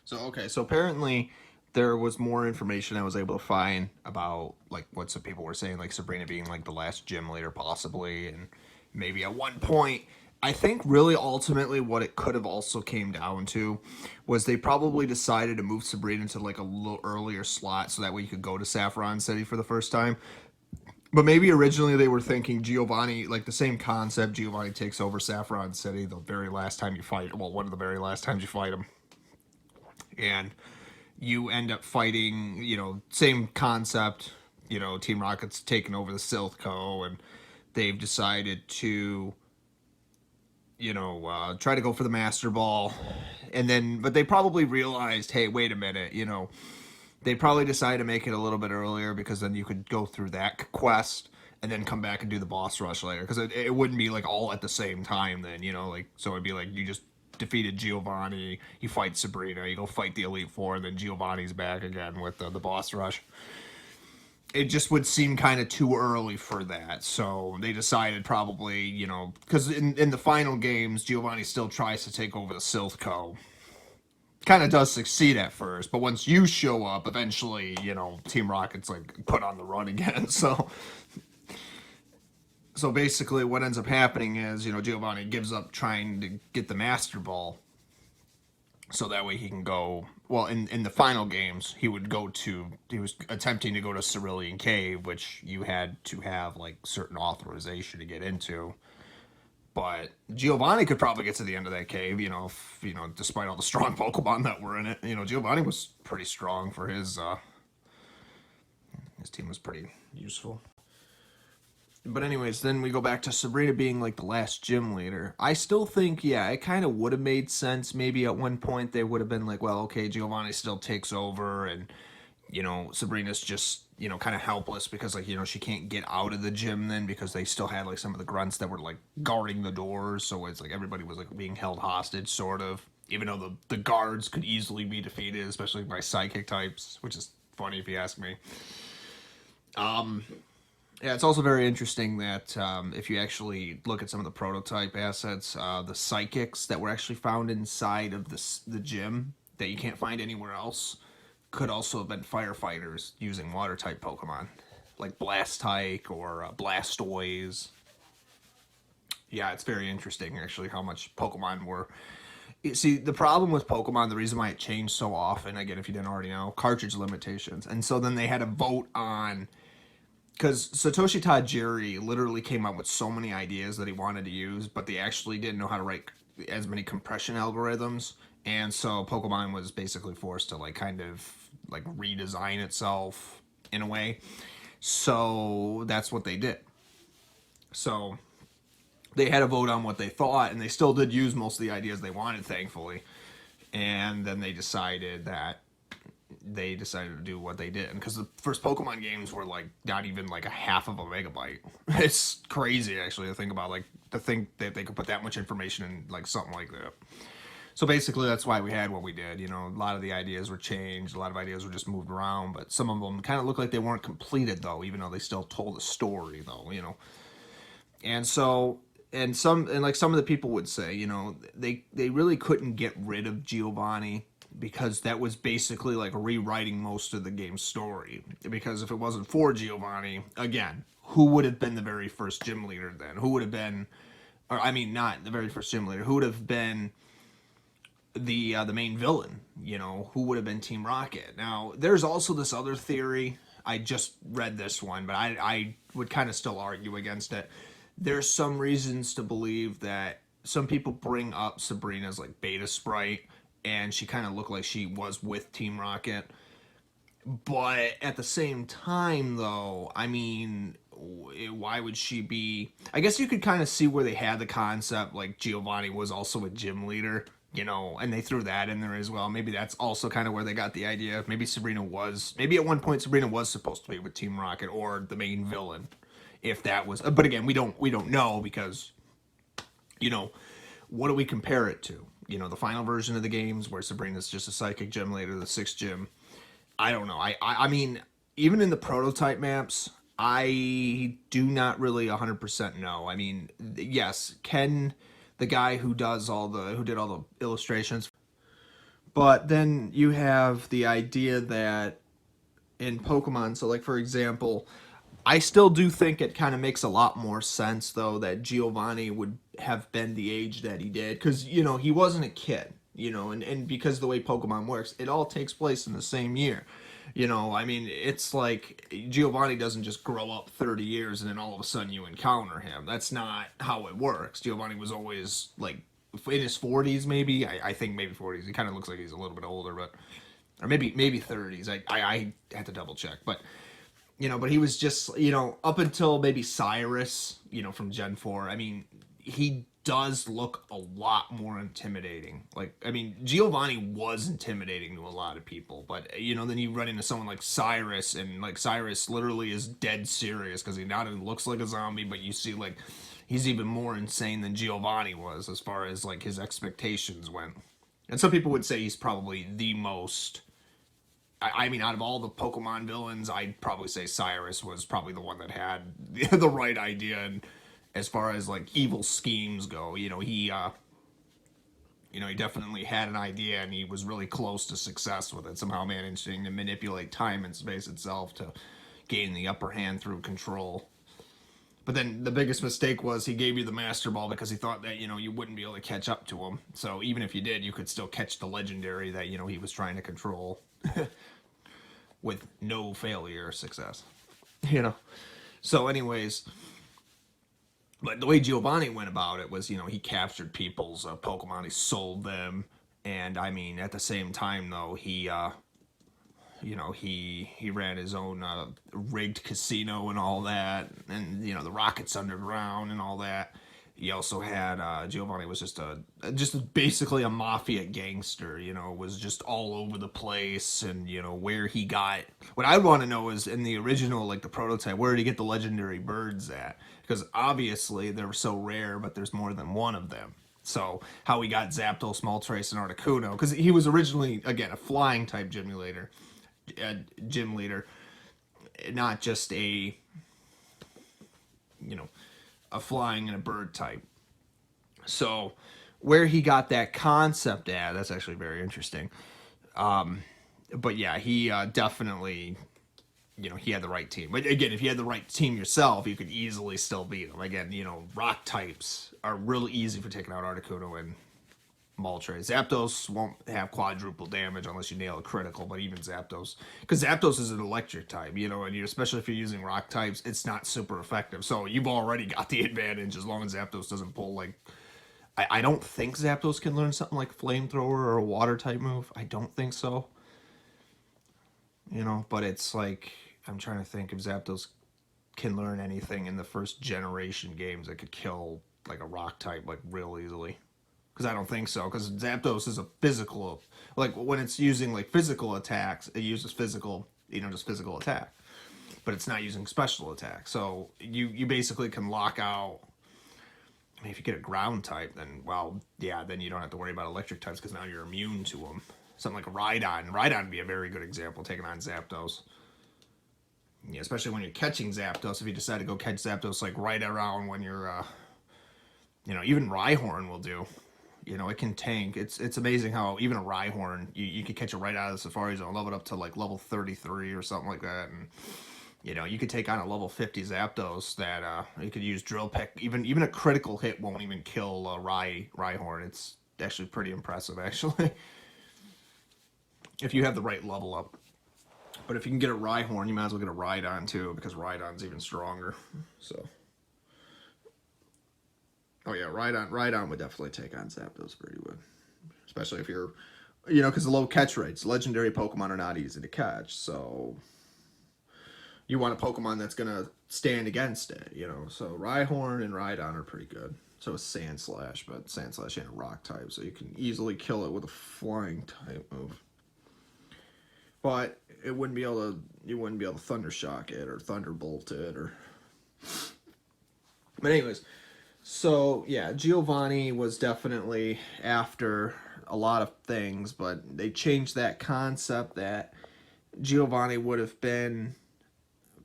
So apparently there was more information I was able to find about like what some people were saying, like Sabrina being like the last gym leader possibly, and maybe at one point. I think really ultimately what it could have also came down to was they probably decided to move Sabrina to like a little earlier slot so that way you could go to Saffron City for the first time. But maybe originally they were thinking Giovanni, like the same concept. Giovanni takes over Saffron City the very last time you fight. Well, one of the very last times you fight him, and you end up fighting. Same concept. Team Rocket's taken over the Silthco, and they've decided to, try to go for the Master Ball, but they probably realized, hey, wait a minute, they probably decided to make it a little bit earlier because then you could go through that quest and then come back and do the boss rush later because it wouldn't be like all at the same time then, like so it'd be like you just defeated Giovanni, you fight Sabrina, you go fight the Elite Four, and then Giovanni's back again with the boss rush. It just would seem kind of too early for that, so they decided probably, because in the final games, Giovanni still tries to take over the Silthco, kind of does succeed at first, but once you show up, eventually, Team Rocket's like put on the run again. So basically, what ends up happening is, Giovanni gives up trying to get the Master Ball, so that way he can go. Well, in the final games, he was attempting to go to Cerulean Cave, which you had to have like certain authorization to get into. But Giovanni could probably get to the end of that cave, despite all the strong Pokemon that were in it. Giovanni was pretty strong for his team was pretty useful. But anyways, then we go back to Sabrina being like the last gym leader. I still think, yeah, it kind of would have made sense. Maybe at one point they would have been like, well, okay, Giovanni still takes over, and Sabrina's just kind of helpless because like she can't get out of the gym then because they still had like some of the grunts that were like guarding the doors, so it's like everybody was like being held hostage sort of, even though the guards could easily be defeated, especially by psychic types, which is funny if you ask me. Yeah, it's also very interesting that if you actually look at some of the prototype assets, the psychics that were actually found inside of the gym that you can't find anywhere else could also have been firefighters using water type Pokemon, like Blastike or Blastoise. Yeah, it's very interesting actually how much Pokemon were. See, the problem with Pokemon, the reason why it changed so often, again, if you didn't already know, cartridge limitations. And so then they had a vote on, because Satoshi Tajiri literally came up with so many ideas that he wanted to use, but they actually didn't know how to write as many compression algorithms, and so Pokemon was basically forced to like kind of like redesign itself in a way. So that's what they did. So they had a vote on what they thought, and they still did use most of the ideas they wanted, thankfully. And then they decided to do what they did, because the first Pokemon games were like not even like a half of a megabyte. It's crazy actually to think about, like to think that they could put that much information in like something like that. So basically that's why we had what we did. A lot of the ideas were changed, a lot of ideas were just moved around, but some of them kind of looked like they weren't completed though, even though they still told a story though. And so and like some of the people would say, they really couldn't get rid of Giovanni because that was basically like rewriting most of the game's story. Because if it wasn't for Giovanni, again, who would have been the very first gym leader then? Who would have been, or I mean, not the very first gym leader. Who would have been the main villain? Who would have been Team Rocket? Now, there's also this other theory. I just read this one, but I would kind of still argue against it. There's some reasons to believe that some people bring up Sabrina's like beta sprite, and she kind of looked like she was with Team Rocket. But at the same time, though, I mean, why would she be? I guess you could kind of see where they had the concept, like Giovanni was also a gym leader, and they threw that in there as well. Maybe that's also kind of where they got the idea. Maybe maybe at one point Sabrina was supposed to be with Team Rocket or the main villain, if that was. But again, we don't know because, what do we compare it to? The final version of the games where Sabrina's just a psychic gym leader, the sixth gym. I don't know. I mean, even in the prototype maps, I do not really 100% know. I mean, yes, Ken, the guy who did all the illustrations, But then you have the idea that in Pokemon, so like for example, I still do think it kind of makes a lot more sense though that Giovanni would have been the age that he did, because he wasn't a kid, and because the way Pokemon works, it all takes place in the same year. I mean, it's like Giovanni doesn't just grow up 30 years and then all of a sudden you encounter him. That's not how it works. Giovanni was always like in his 40s, maybe. I think maybe 40s. He kind of looks like he's a little bit older, but or maybe 30s. I had to double check, but but he was just up until maybe Cyrus, from Gen 4. I mean, he does look a lot more intimidating. Like, I mean, Giovanni was intimidating to a lot of people, but then you run into someone like Cyrus, and like Cyrus literally is dead serious because he not only looks like a zombie, but you see like he's even more insane than Giovanni was as far as like his expectations went. And some people would say he's probably the most. I mean, out of all the Pokemon villains, I'd probably say Cyrus was probably the one that had the right idea. And as far as like evil schemes go, he definitely had an idea, and he was really close to success with it. Somehow managing to manipulate time and space itself to gain the upper hand through control. But then the biggest mistake was he gave you the Master Ball because he thought that you wouldn't be able to catch up to him. So even if you did, you could still catch the legendary that he was trying to control. With no failure or success, So anyways, but the way Giovanni went about it was, he captured people's Pokemon, he sold them, and I mean, at the same time though, he ran his own rigged casino and all that, and the rockets underground and all that. He also had Giovanni was just basically a mafia gangster. Was just all over the place, and where he got. What I want to know is in the original, like the prototype, where did he get the legendary birds at? Because obviously they're so rare, but there's more than one of them. So how he got Zapdos, Moltres, and Articuno? Because he was originally again a flying type gym leader, not just a a flying and a bird type. So where he got that concept at, that's actually very interesting. But yeah, he definitely, he had the right team. But again, if you had the right team yourself, you could easily still beat him. Again, rock types are really easy for taking out Articuno and Moltres. Zapdos won't have quadruple damage unless you nail a critical, but even Zapdos, because Zapdos is an electric type, and especially if you're using rock types, it's not super effective. So you've already got the advantage as long as Zapdos doesn't pull like. I don't think Zapdos can learn something like Flamethrower or a water type move. I don't think so. But it's like I'm trying to think if Zapdos can learn anything in the first generation games that could kill like a rock type like real easily. Because I don't think so. Because Zapdos is a physical, like when it's using like physical attacks, it uses physical, just physical attack, but it's not using special attack. So you basically can lock out. I mean, if you get a ground type, then then you don't have to worry about electric types because now you're immune to them. Something like a Rhydon. Rhydon would be a very good example taking on Zapdos. Yeah, especially when you're catching Zapdos. If you decide to go catch Zapdos like right around when you're, even Rhyhorn will do. It can tank. It's amazing how even a Rhyhorn, you can catch it right out of the Safari Zone, level it up to like level 33 or something like that, and you could take on a level 50 Zapdos that you could use Drill Peck. Even a critical hit won't even kill Rhyhorn. It's actually pretty impressive, actually, if you have the right level up. But if you can get a Rhyhorn, you might as well get a Rhydon too, because Rhydon's even stronger. So. Oh yeah, Rhydon would definitely take on Zapdos pretty good. Especially if you're, because the low catch rates. Legendary Pokemon are not easy to catch, so you want a Pokemon that's going to stand against it, So Rhyhorn and Rhydon are pretty good. So is Sandslash, but Sandslash ain't a rock type, so you can easily kill it with a flying type move. But you wouldn't be able to Thunder Shock it or Thunderbolt it or. But anyways. So, yeah, Giovanni was definitely after a lot of things, but they changed that concept that Giovanni would have been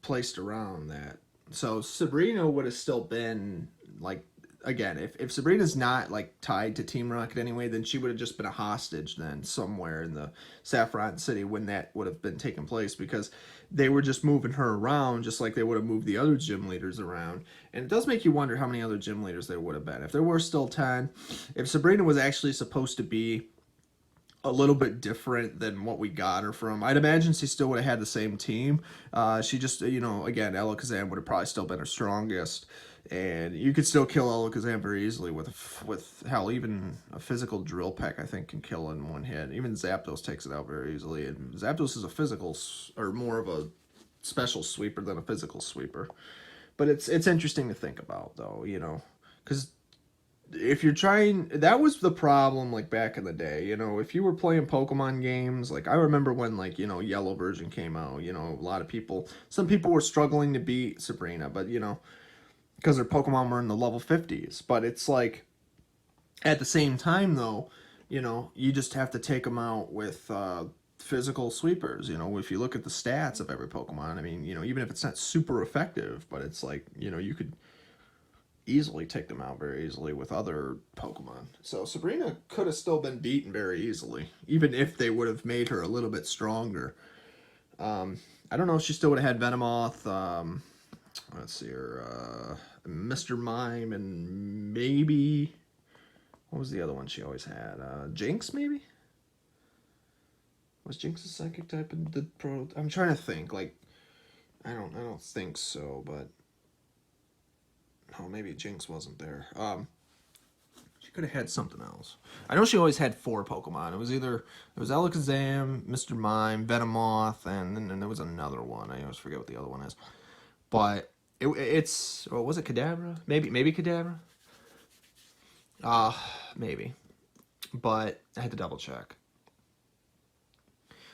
placed around that. So, Sabrina would have still been, like, again, if Sabrina's not like tied to Team Rocket anyway, then she would have just been a hostage then somewhere in the Saffron City when that would have been taking place, because they were just moving her around just like they would have moved the other gym leaders around. And it does make you wonder how many other gym leaders there would have been. If there were still 10, if Sabrina was actually supposed to be a little bit different than what we got her from, I'd imagine she still would have had the same team. She just, again, Alakazam would have probably still been her strongest. And you could still kill Alakazam very easily with hell, even a physical drill peck, I think, can kill in one hit. Even Zapdos takes it out very easily. And Zapdos is a physical, or more of a special sweeper than a physical sweeper. But it's interesting to think about, though, because if you're trying, that was the problem, like, back in the day, if you were playing Pokemon games, like, I remember when, like, Yellow version came out, a lot of people, some people were struggling to beat Sabrina, but, because their Pokemon were in the level 50s, but it's like, at the same time, though, you just have to take them out with, physical sweepers. If you look at the stats of every Pokemon, I mean, even if it's not super effective, but it's like, you could easily take them out very easily with other Pokemon. So Sabrina could have still been beaten very easily, even if they would have made her a little bit stronger. I don't know if she still would have had Venomoth, let's see here, Mr. Mime, and maybe, what was the other one she always had? Jinx, maybe? Was Jinx a psychic type in the Pro? I'm trying to think, like, I don't think so, but oh, maybe Jinx wasn't there. She could have had something else. I know she always had 4 Pokemon. It was Alakazam, Mr. Mime, Venomoth, and then there was another one. I always forget what the other one is. But it's was it Kadabra? Maybe Kadabra. Maybe. But I had to double check.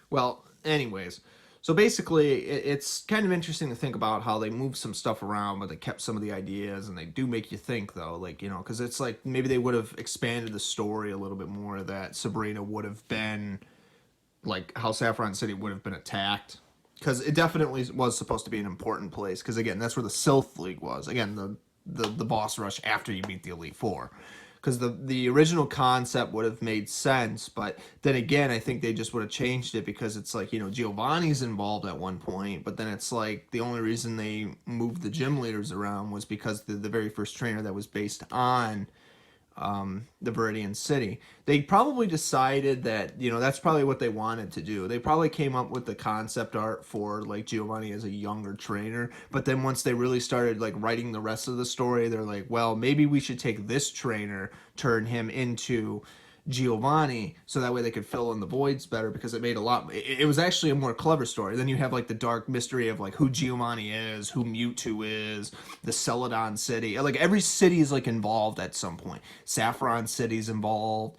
Well, anyways, so basically, it's kind of interesting to think about how they moved some stuff around, but they kept some of the ideas, and they do make you think, though, like, because it's like maybe they would have expanded the story a little bit more, that Sabrina would have been, like, how Saffron City would have been attacked, because it definitely was supposed to be an important place, because, again, that's where the Sylph League was. Again, the boss rush after you beat the Elite Four. Because the original concept would have made sense, but then again, I think they just would have changed it, because it's like, Giovanni's involved at one point, but then it's like the only reason they moved the gym leaders around was because the very first trainer that was based on the Viridian City. They probably decided that, that's probably what they wanted to do. They probably came up with the concept art for, like, Giovanni as a younger trainer, but then once they really started, like, writing the rest of the story, they're like, well, maybe we should take this trainer, turn him into Giovanni, so that way they could fill in the voids better, because it was actually a more clever story. Then you have, like, the dark mystery of, like, who Giovanni is, who Mewtwo is, the Celadon City. Like, every city is, like, involved at some point. Saffron City's involved,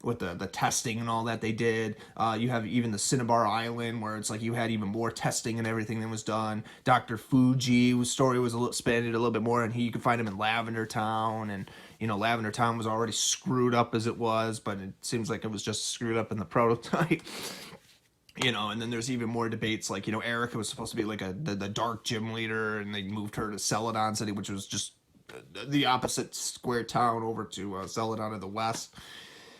with the testing and all that they did. You have even the Cinnabar Island, where it's like you had even more testing and everything that was done. Dr. Fuji's story was expanded a little bit more, and you could find him in Lavender Town, and Lavender Town was already screwed up as it was, but it seems like it was just screwed up in the prototype. And then there's even more debates, like, Erica was supposed to be like the dark gym leader, and they moved her to Celadon City, which was just the opposite square town over to Celadon in the west.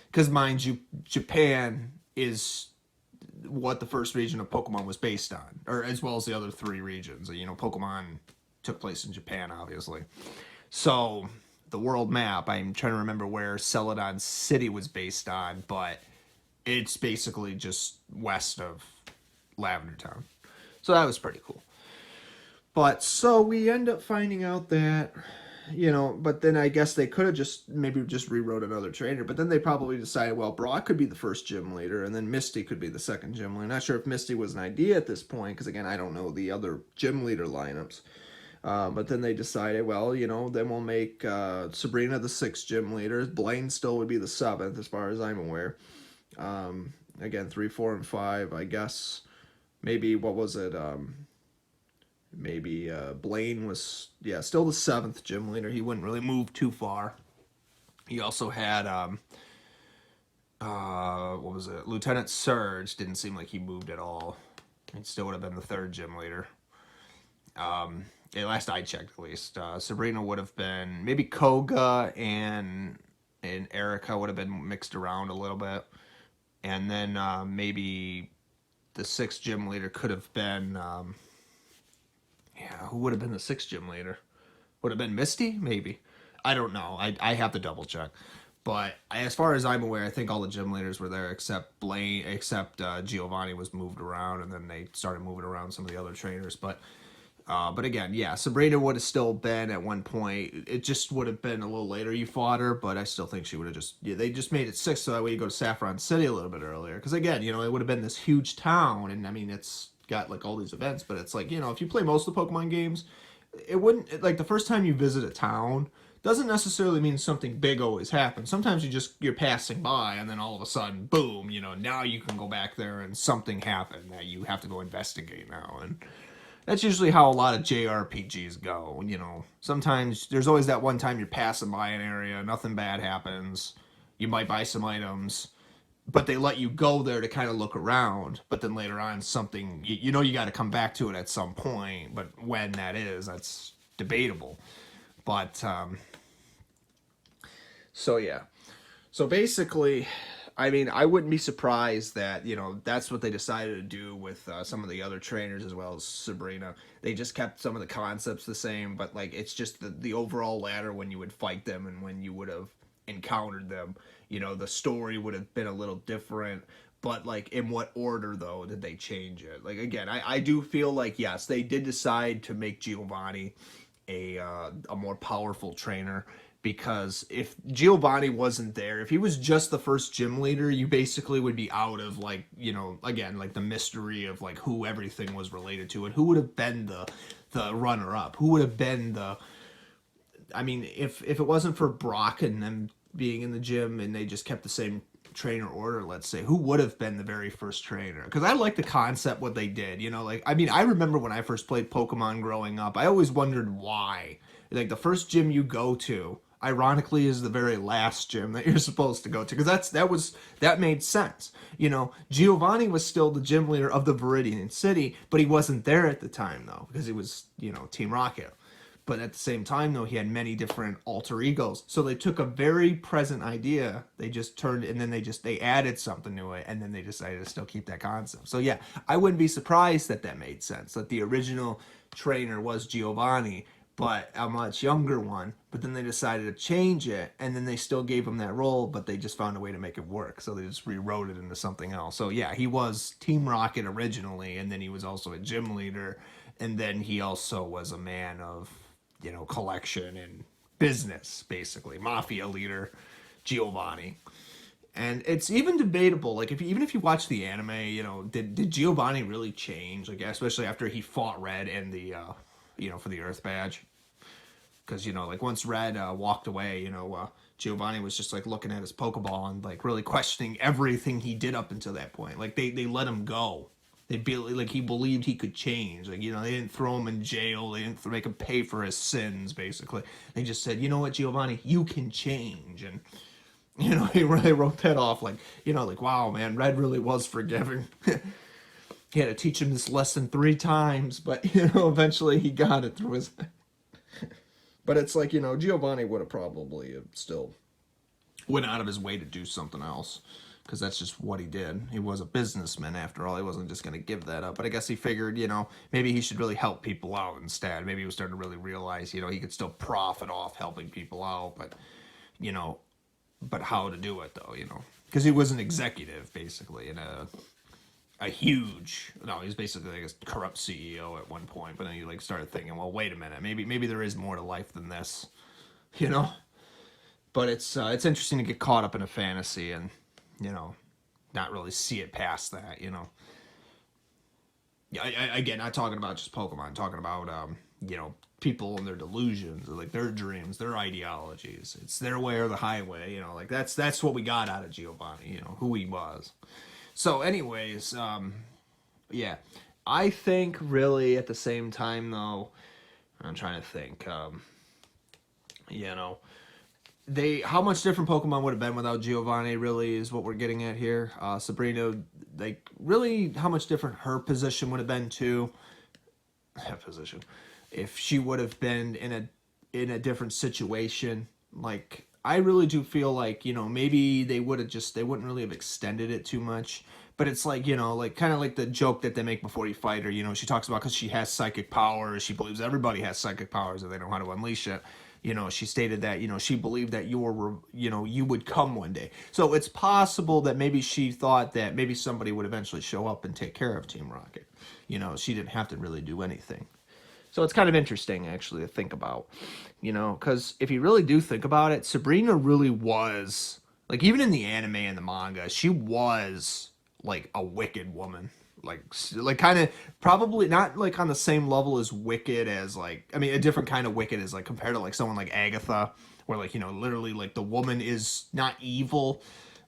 Because, mind you, Japan is what the first region of Pokemon was based on, or as well as the other 3 regions. Pokemon took place in Japan, obviously. So the world map, I'm trying to remember where Celadon City was based on, but it's basically just west of Lavender Town. So that was pretty cool. But so we end up finding out that, but then I guess they could have just rewrote another trainer, but then they probably decided, well, Brock could be the first gym leader, and then Misty could be the second gym leader. Not sure if Misty was an idea at this point, because, again, I don't know the other gym leader lineups. But then they decided, well, then we'll make Sabrina the 6th gym leader. Blaine still would be the 7th, as far as I'm aware. Again, 3, 4, and 5, I guess. Maybe, what was it? Maybe Blaine was, still the 7th gym leader. He wouldn't really move too far. He also had, what was it? Lieutenant Surge didn't seem like he moved at all. He still would have been the 3rd gym leader. last I checked, at least. Sabrina would have been maybe Koga and Erica would have been mixed around a little bit, and then maybe the sixth gym leader could have been who would have been the sixth gym leader? Would have been Misty, maybe. I don't know. I have to double check. But as far as I'm aware, I think all the gym leaders were there except Giovanni was moved around, and then they started moving around some of the other trainers. But again, yeah, Sabrina would have still been at one point. It just would have been a little later you fought her, but I still think she would have they just made it 6 so that way you go to Saffron City a little bit earlier. Because again, it would have been this huge town, and I mean, it's got like all these events, but it's like, if you play most of the Pokemon games, it wouldn't, like the first time you visit a town, doesn't necessarily mean something big always happens. Sometimes you're passing by and then all of a sudden, boom, now you can go back there and something happened that you have to go investigate now. And that's usually how a lot of JRPGs go. Sometimes there's always that one time you're passing by an area, nothing bad happens. You might buy some items, but they let you go there to kind of look around. But then later on, something, you got to come back to it at some point. But when that is, that's debatable. But, so yeah. So basically, I mean, I wouldn't be surprised that, that's what they decided to do with some of the other trainers as well as Sabrina. They just kept some of the concepts the same, but like, it's just the overall ladder when you would fight them and when you would have encountered them, the story would have been a little different. But like, in what order though did they change it? Like, again, I do feel like, yes, they did decide to make Giovanni a more powerful trainer, because if Giovanni wasn't there, if he was just the first gym leader, you basically would be out of like, again, like the mystery of like who everything was related to and who would have been the runner up, who would have been I mean, if it wasn't for Brock and them being in the gym and they just kept the same trainer order, let's say, who would have been the very first trainer? Because I like the concept what they did, like, I mean, I remember when I first played Pokemon growing up, I always wondered why, like, the first gym you go to ironically is the very last gym that you're supposed to go to, because that made sense. Giovanni was still the gym leader of the Viridian City, but he wasn't there at the time though, because he was Team Rocket. But at the same time, though, he had many different alter egos. So they took a very present idea, they just turned, and then they added something to it, and then they decided to still keep that concept. So yeah, I wouldn't be surprised that made sense, that the original trainer was Giovanni, but a much younger one. But then they decided to change it, and then they still gave him that role, but they just found a way to make it work. So they just rewrote it into something else. So yeah, he was Team Rocket originally, and then he was also a gym leader, and then he also was a man of collection and business, basically. Mafia leader, Giovanni. And it's even debatable, like, even if you watch the anime, did Giovanni really change? Like, especially after he fought Red and the, for the Earth Badge. Because, like, once Red walked away, Giovanni was just, like, looking at his Pokeball and, like, really questioning everything he did up until that point. Like, they let him go. He believed he could change. Like, they didn't throw him in jail. They didn't make him pay for his sins, basically. They just said, you know what, Giovanni, you can change. And, he really wrote that off. Like, wow, man, Red really was forgiving. He had to teach him this lesson 3 times, but, eventually he got it through his... But it's like, Giovanni would have probably still went out of his way to do something else. Because that's just what he did. He was a businessman after all. He wasn't just going to give that up. But I guess he figured, maybe he should really help people out instead. Maybe he was starting to really realize, he could still profit off helping people out. But, but how to do it, though, Because he was an executive, basically, in a huge... No, he was basically like a corrupt CEO at one point. But then he, like, started thinking, well, wait a minute. Maybe there is more to life than this, But it's interesting to get caught up in a fantasy and... not really see it past that, Again, not talking about just Pokemon, talking about, people and their delusions, or like their dreams, their ideologies. It's their way or the highway, like that's what we got out of Giovanni, who he was. So anyways, yeah, I think really at the same time though, I'm trying to think, how much different Pokemon would have been without Giovanni really is what we're getting at here. Sabrina, like, really how much different her position would have been too. Position. if she would have been in a different situation. Like, I really do feel like, you know, maybe they wouldn't really have extended it too much. But it's like, you know, like kind of like the joke that they make before you fight her. You know, she talks about because she has psychic powers. She believes everybody has psychic powers and they know how to unleash it. You know, she stated that, you know, she believed that you would come one day. So it's possible that maybe she thought that maybe somebody would eventually show up and take care of Team Rocket. You know, she didn't have to really do anything. So it's kind of interesting, actually, to think about, you know, because if you really do think about it, Sabrina really was, like, even in the anime and the manga, she was, like, a wicked woman. Like kind of, probably not, like, on the same level as wicked as, like, I mean, a different kind of wicked is, like, compared to, like, someone like Agatha, where, like, you know, literally, like, the woman is not evil,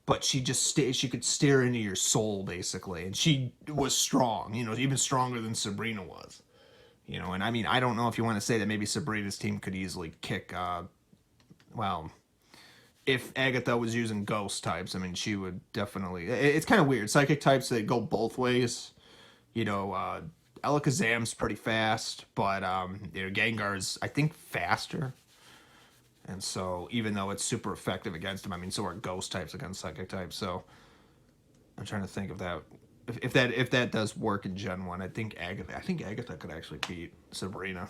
but she could stare into your soul, basically, and she was strong, you know, even stronger than Sabrina was. You know, and I mean, I don't know if you want to say that maybe Sabrina's team could easily kick, well, if Agatha was using ghost types, I mean, she would definitely, it's kind of weird. Psychic types, they go both ways. You know, Alakazam's pretty fast, but, you know, Gengar's, I think, faster. And so, even though it's super effective against him, I mean, so are ghost types against psychic types, so I'm trying to think of that. If that does work in Gen 1, I think Agatha could actually beat Sabrina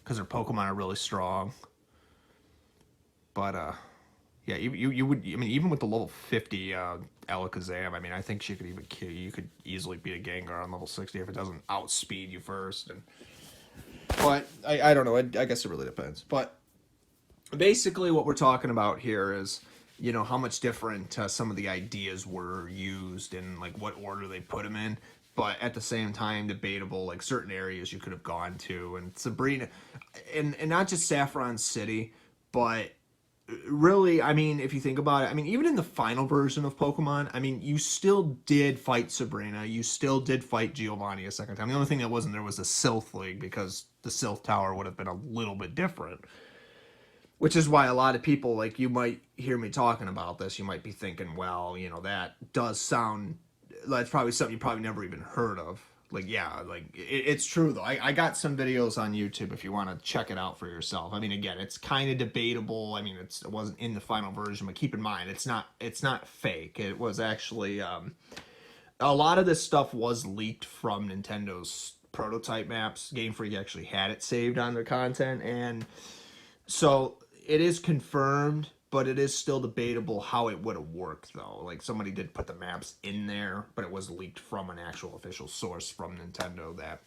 because her Pokemon are really strong. But yeah, you would, I mean, even with the level 50 Alakazam, I mean, I think you could easily beat a Gengar on level 60 if it doesn't outspeed you first. But I don't know. I guess it really depends. But basically, what we're talking about here is, you know, how much different some of the ideas were used and, like, what order they put them in. But at the same time, debatable, like, certain areas you could have gone to. And Sabrina, and not just Saffron City, but really, I mean, if you think about it, I mean, even in the final version of Pokemon, I mean, you still did fight Sabrina. You still did fight Giovanni a second time. The only thing that wasn't there was the Sylph League, because the Sylph Tower would have been a little bit different. Which is why a lot of people, like, you might hear me talking about this, you might be thinking, well, you know, that does sound, that's probably something you probably never even heard of. Like, yeah, like, it's true, though. I got some videos on YouTube if you want to check it out for yourself. I mean, again, it's kind of debatable. I mean, it wasn't in the final version, but keep in mind, it's not fake. It was actually, a lot of this stuff was leaked from Nintendo's prototype maps. Game Freak actually had it saved on their content, and so it is confirmed, but it is still debatable how it would have worked, though. Like, somebody did put the maps in there, but it was leaked from an actual official source from Nintendo that,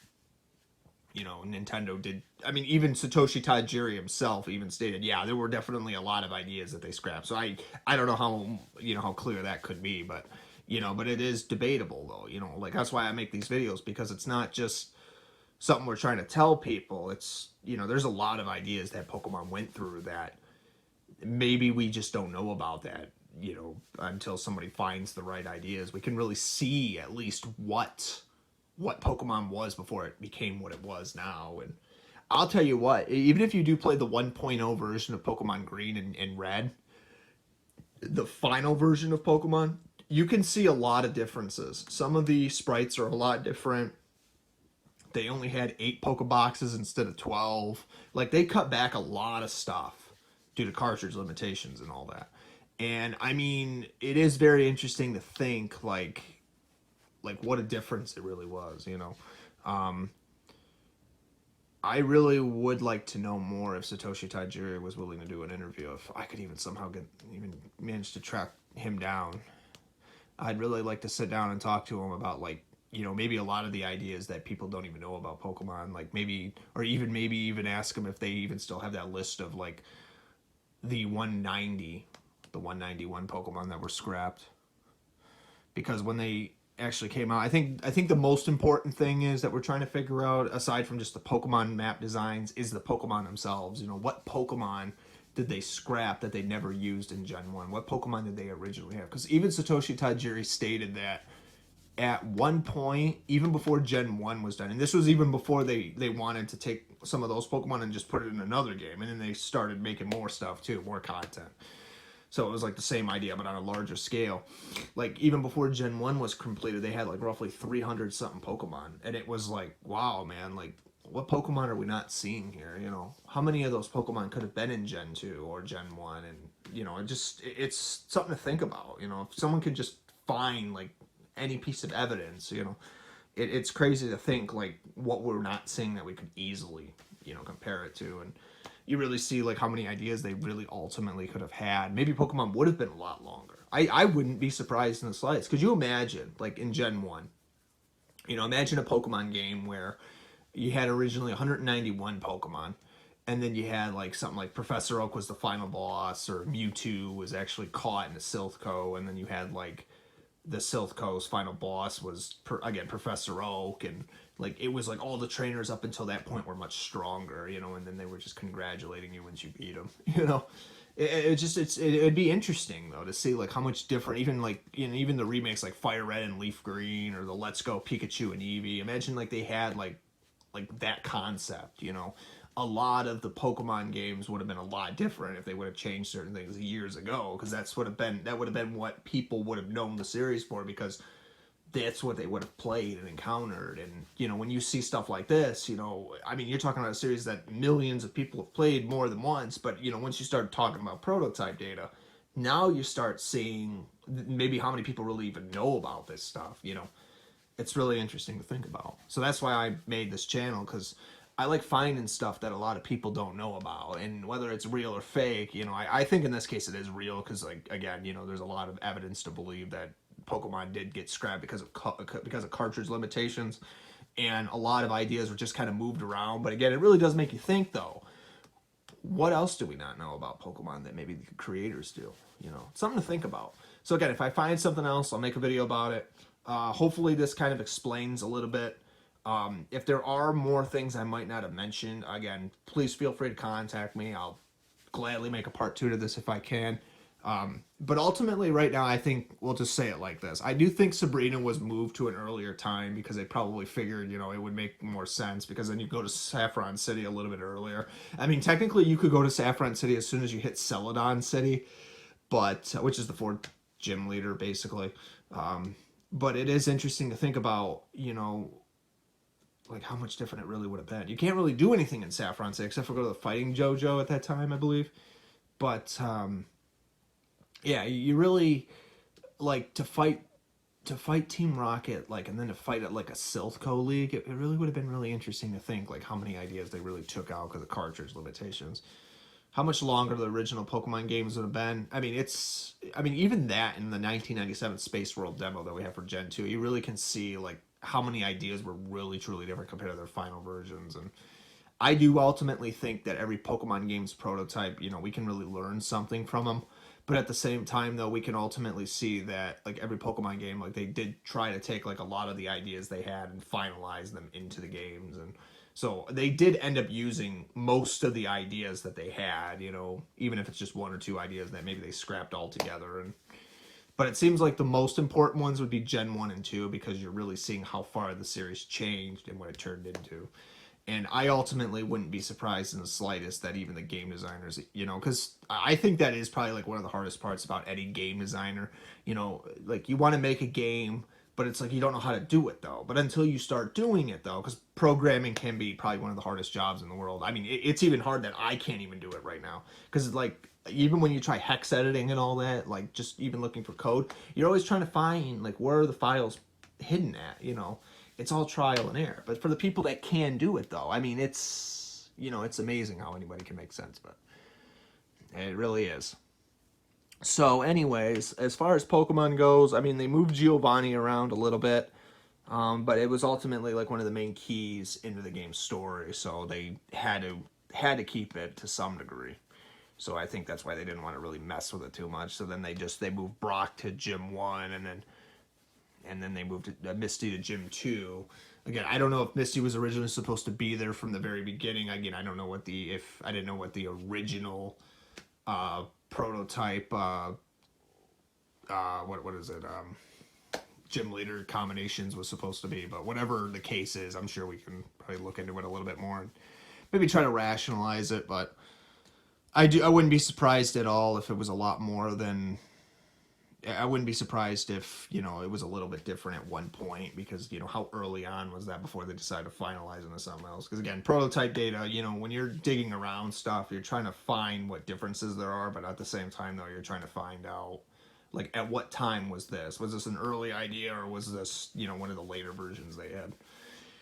you know, Nintendo did. I mean, even Satoshi Tajiri himself even stated, yeah, there were definitely a lot of ideas that they scrapped. So I don't know how, you know, how clear that could be, but, you know, but it is debatable, though. You know, like, that's why I make these videos, because it's not just something we're trying to tell people. It's, you know, there's a lot of ideas that Pokemon went through that maybe we just don't know about, that, you know, until somebody finds the right ideas. We can really see at least what Pokemon was before it became what it was now. And I'll tell you what, even if you do play the 1.0 version of Pokemon Green and Red, the final version of Pokemon, you can see a lot of differences. Some of the sprites are a lot different. They only had 8 Pokeboxes instead of 12. Like, they cut back a lot of stuff due to cartridge limitations and all that. And, I mean, it is very interesting to think, like what a difference it really was, you know. I really would like to know more if Satoshi Tajiri was willing to do an interview. If I could even somehow manage to track him down, I'd really like to sit down and talk to him about, like, you know, maybe a lot of the ideas that people don't even know about Pokemon, like maybe even ask them if they even still have that list of, like, the 191 Pokemon that were scrapped. Because when they actually came out, I think the most important thing is that we're trying to figure out, aside from just the Pokemon map designs, is the Pokemon themselves. You know, what Pokemon did they scrap that they never used in Gen 1? What Pokemon did they originally have? Because even Satoshi Tajiri stated that at one point, even before Gen 1 was done, and this was even before they wanted to take some of those Pokemon and just put it in another game, and then they started making more stuff too, more content. So it was like the same idea, but on a larger scale. Like, even before Gen 1 was completed, they had like roughly 300 something Pokemon. And it was like, wow, man, like, what Pokemon are we not seeing here? You know, how many of those Pokemon could have been in Gen 2 or Gen 1? And, you know, it's something to think about. You know, if someone could just find, like, any piece of evidence, you know, it's crazy to think, like, what we're not seeing that we could easily, you know, compare it to. And you really see, like, how many ideas they really ultimately could have had. Maybe Pokemon would have been a lot longer. I wouldn't be surprised in the slightest. Could you imagine, like, in Gen 1, you know, imagine a Pokemon game where you had originally 191 Pokemon, and then you had like something like Professor Oak was the final boss, or Mewtwo was actually caught in a Silphco, and then you had like the Silphco's final boss was again Professor Oak, and like it was like all the trainers up until that point were much stronger, you know, and then they were just congratulating you once you beat them, you know. It'd be interesting though to see like how much different, even like, you know, even the remakes like Fire Red and Leaf Green, or the Let's Go Pikachu and Eevee. Imagine like they had like that concept, you know. A lot of the Pokemon games would have been a lot different if they would have changed certain things years ago, because that would have been what people would have known the series for, because that's what they would have played and encountered. And, you know, when you see stuff like this, you know, I mean, you're talking about a series that millions of people have played more than once, but, you know, once you start talking about prototype data, now you start seeing maybe how many people really even know about this stuff, you know. It's really interesting to think about. So that's why I made this channel, because I like finding stuff that a lot of people don't know about, and whether it's real or fake, you know, I think in this case it is real, because, like, again, you know, there's a lot of evidence to believe that Pokemon did get scrapped because of cartridge limitations, and a lot of ideas were just kind of moved around. But again, it really does make you think, though, what else do we not know about Pokemon that maybe the creators do? You know, something to think about. So again, if I find something else, I'll make a video about it. Hopefully this kind of explains a little bit. If there are more things I might not have mentioned, again, please feel free to contact me. I'll gladly make a part 2 to this if I can. But ultimately right now, I think we'll just say it like this. I do think Sabrina was moved to an earlier time because they probably figured, you know, it would make more sense, because then you go to Saffron City a little bit earlier. I mean, technically you could go to Saffron City as soon as you hit Celadon City, but which is the 4th gym leader basically. But it is interesting to think about, you know, like how much different it really would have been. You can't really do anything in Saffron City except for go to the Fighting JoJo at that time, I believe. But yeah, you really like to fight Team Rocket, like, and then to fight at like a Silphco League. It really would have been really interesting to think like how many ideas they really took out because of cartridge limitations. How much longer the original Pokemon games would have been. I mean, even that in the 1997 Space World demo that we have for Gen 2, you really can see like how many ideas were really truly different compared to their final versions. And I do ultimately think that every Pokemon game's prototype, you know, we can really learn something from them. But at the same time, though, we can ultimately see that like every Pokemon game, like they did try to take like a lot of the ideas they had and finalize them into the games. And so they did end up using most of the ideas that they had, you know, even if it's just 1 or 2 ideas that maybe they scrapped altogether. But it seems like the most important ones would be Gen 1 and 2, because you're really seeing how far the series changed and what it turned into. And I ultimately wouldn't be surprised in the slightest that even the game designers, you know, because I think that is probably like one of the hardest parts about any game designer. You know, like you want to make a game, but it's like you don't know how to do it, though. But until you start doing it, though, because programming can be probably one of the hardest jobs in the world. I mean, it's even hard that I can't even do it right now, because like even when you try hex editing and all that, like just even looking for code, you're always trying to find like where are the files hidden at, you know. It's all trial and error. But for the people that can do it, though, I mean, it's, you know, it's amazing how anybody can make sense, but it really is. So anyways, as far as Pokemon goes, I mean, they moved Giovanni around a little bit, but it was ultimately like one of the main keys into the game's story, so they had to keep it to some degree. So I think that's why they didn't want to really mess with it too much. So then they moved Brock to Gym 1, and then they moved Misty to Gym 2. Again, I don't know if Misty was originally supposed to be there from the very beginning. Again, I don't know what I didn't know what the original prototype what is it gym leader combinations was supposed to be, but whatever the case is, I'm sure we can probably look into it a little bit more and maybe try to rationalize it. But I wouldn't be surprised at all if it was a lot more than I wouldn't be surprised if, you know, it was a little bit different at one point, because, you know, how early on was that before they decided to finalize into something else? Because again, prototype data, you know, when you're digging around stuff, you're trying to find what differences there are, but at the same time, though, you're trying to find out, like, at what time was this? Was this an early idea, or was this, you know, one of the later versions they had?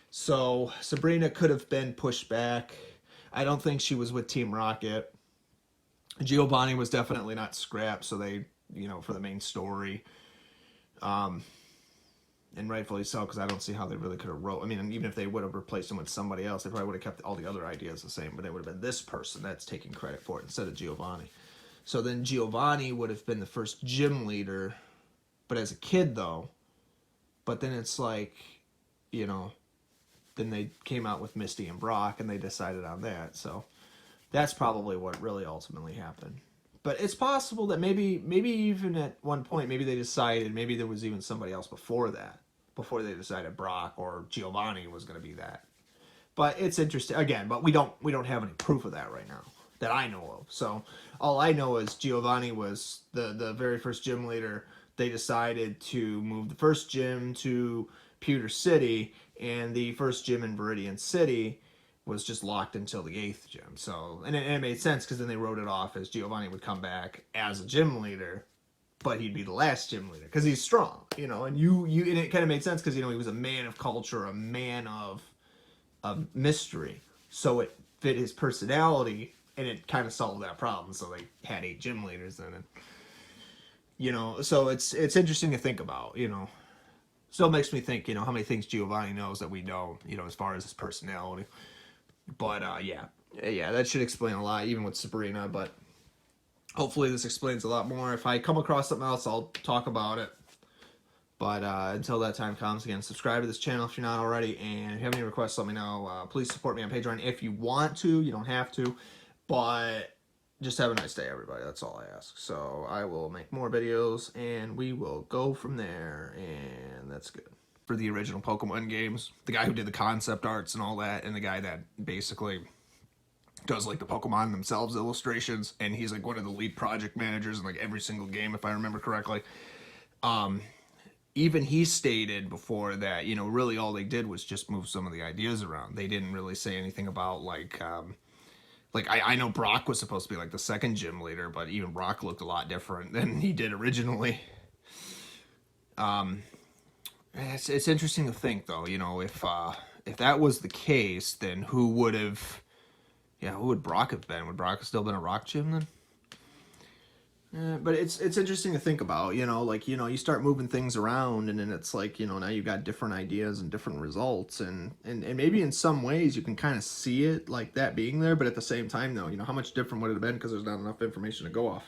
So Sabrina could have been pushed back. I don't think she was with Team Rocket. Giovanni was definitely not scrapped, so they, you know, for the main story. And rightfully so, because I don't see how they really could have wrote. I mean, even if they would have replaced him with somebody else, they probably would have kept all the other ideas the same, but it would have been this person that's taking credit for it instead of Giovanni. So then Giovanni would have been the first gym leader, but as a kid, though. But then it's like, you know, then they came out with Misty and Brock, and they decided on that. So that's probably what really ultimately happened. But it's possible that maybe even at one point, maybe they decided, maybe there was even somebody else before that, before they decided Brock or Giovanni was going to be that. But it's interesting, again, but we don't have any proof of that right now that I know of. So all I know is Giovanni was the very first gym leader. They decided to move the first gym to Pewter City, and the first gym in Viridian City was just locked until the 8th gym. So, and it made sense, because then they wrote it off as Giovanni would come back as a gym leader, but he'd be the last gym leader because he's strong, you know. And and it kind of made sense because, you know, he was a man of culture, a man of mystery, so it fit his personality, and it kind of solved that problem. So they had 8 gym leaders then, and, you know, so it's interesting to think about, you know. Still makes me think, you know, how many things Giovanni knows that we don't, you know, as far as his personality. But yeah, that should explain a lot, even with Sabrina. But hopefully this explains a lot more. If I come across something else, I'll talk about it. But until that time comes, again, subscribe to this channel if you're not already. And if you have any requests, let me know. Please support me on Patreon if you want to. You don't have to. But just have a nice day, everybody. That's all I ask. So I will make more videos, and we will go from there. And that's good. For the original Pokemon games, the guy who did the concept arts and all that, and the guy that basically does like the Pokemon themselves illustrations, and he's like one of the lead project managers in like every single game, if I remember correctly. Even he stated before that, you know, really all they did was just move some of the ideas around. They didn't really say anything about like I know Brock was supposed to be like the second gym leader, but even Brock looked a lot different than he did originally. It's interesting to think, though, you know, if that was the case, then who would Brock have been? Would Brock have still been a rock gym then? But it's interesting to think about, you know, like, you know, you start moving things around, and then it's like, you know, now you've got different ideas and different results, and maybe in some ways you can kind of see it like that being there, but at the same time, though, you know, how much different would it have been because there's not enough information to go off.